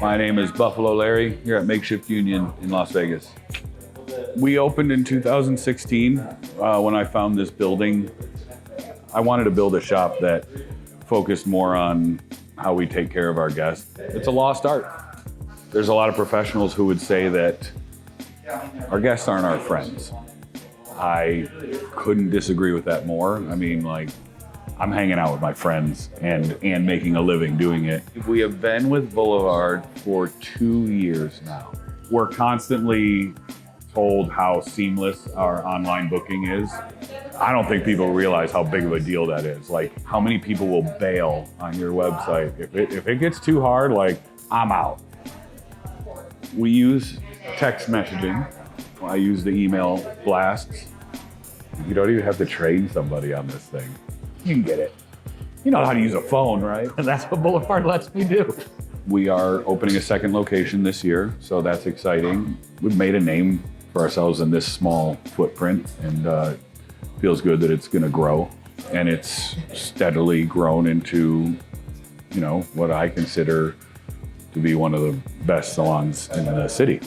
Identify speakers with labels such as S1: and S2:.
S1: My name is Buffalo Larry here at Makeshift Union in Las Vegas. We opened in 2016 when I found this building. I wanted to build a shop that focused more on how we take care of our guests. It's a lost art. There's a lot of professionals who would say that our guests aren't our friends. I couldn't disagree with that more. I mean, like, I'm hanging out with my friends and making a living doing it. We have been with Boulevard for 2 years now. We're constantly told how seamless our online booking is. I don't think people realize how big of a deal that is. Like, how many people will bail on your website. If it gets too hard, like, I'm out. We use text messaging. I use the email blasts. You don't even have to train somebody on this thing. You can get it. You know how to use a phone, right?
S2: And that's what Boulevard lets me do.
S1: We are opening a second location this year, so that's exciting. We've made a name for ourselves in this small footprint, and feels good that it's gonna grow. And it's steadily grown into, you know, what I consider to be one of the best salons in the city.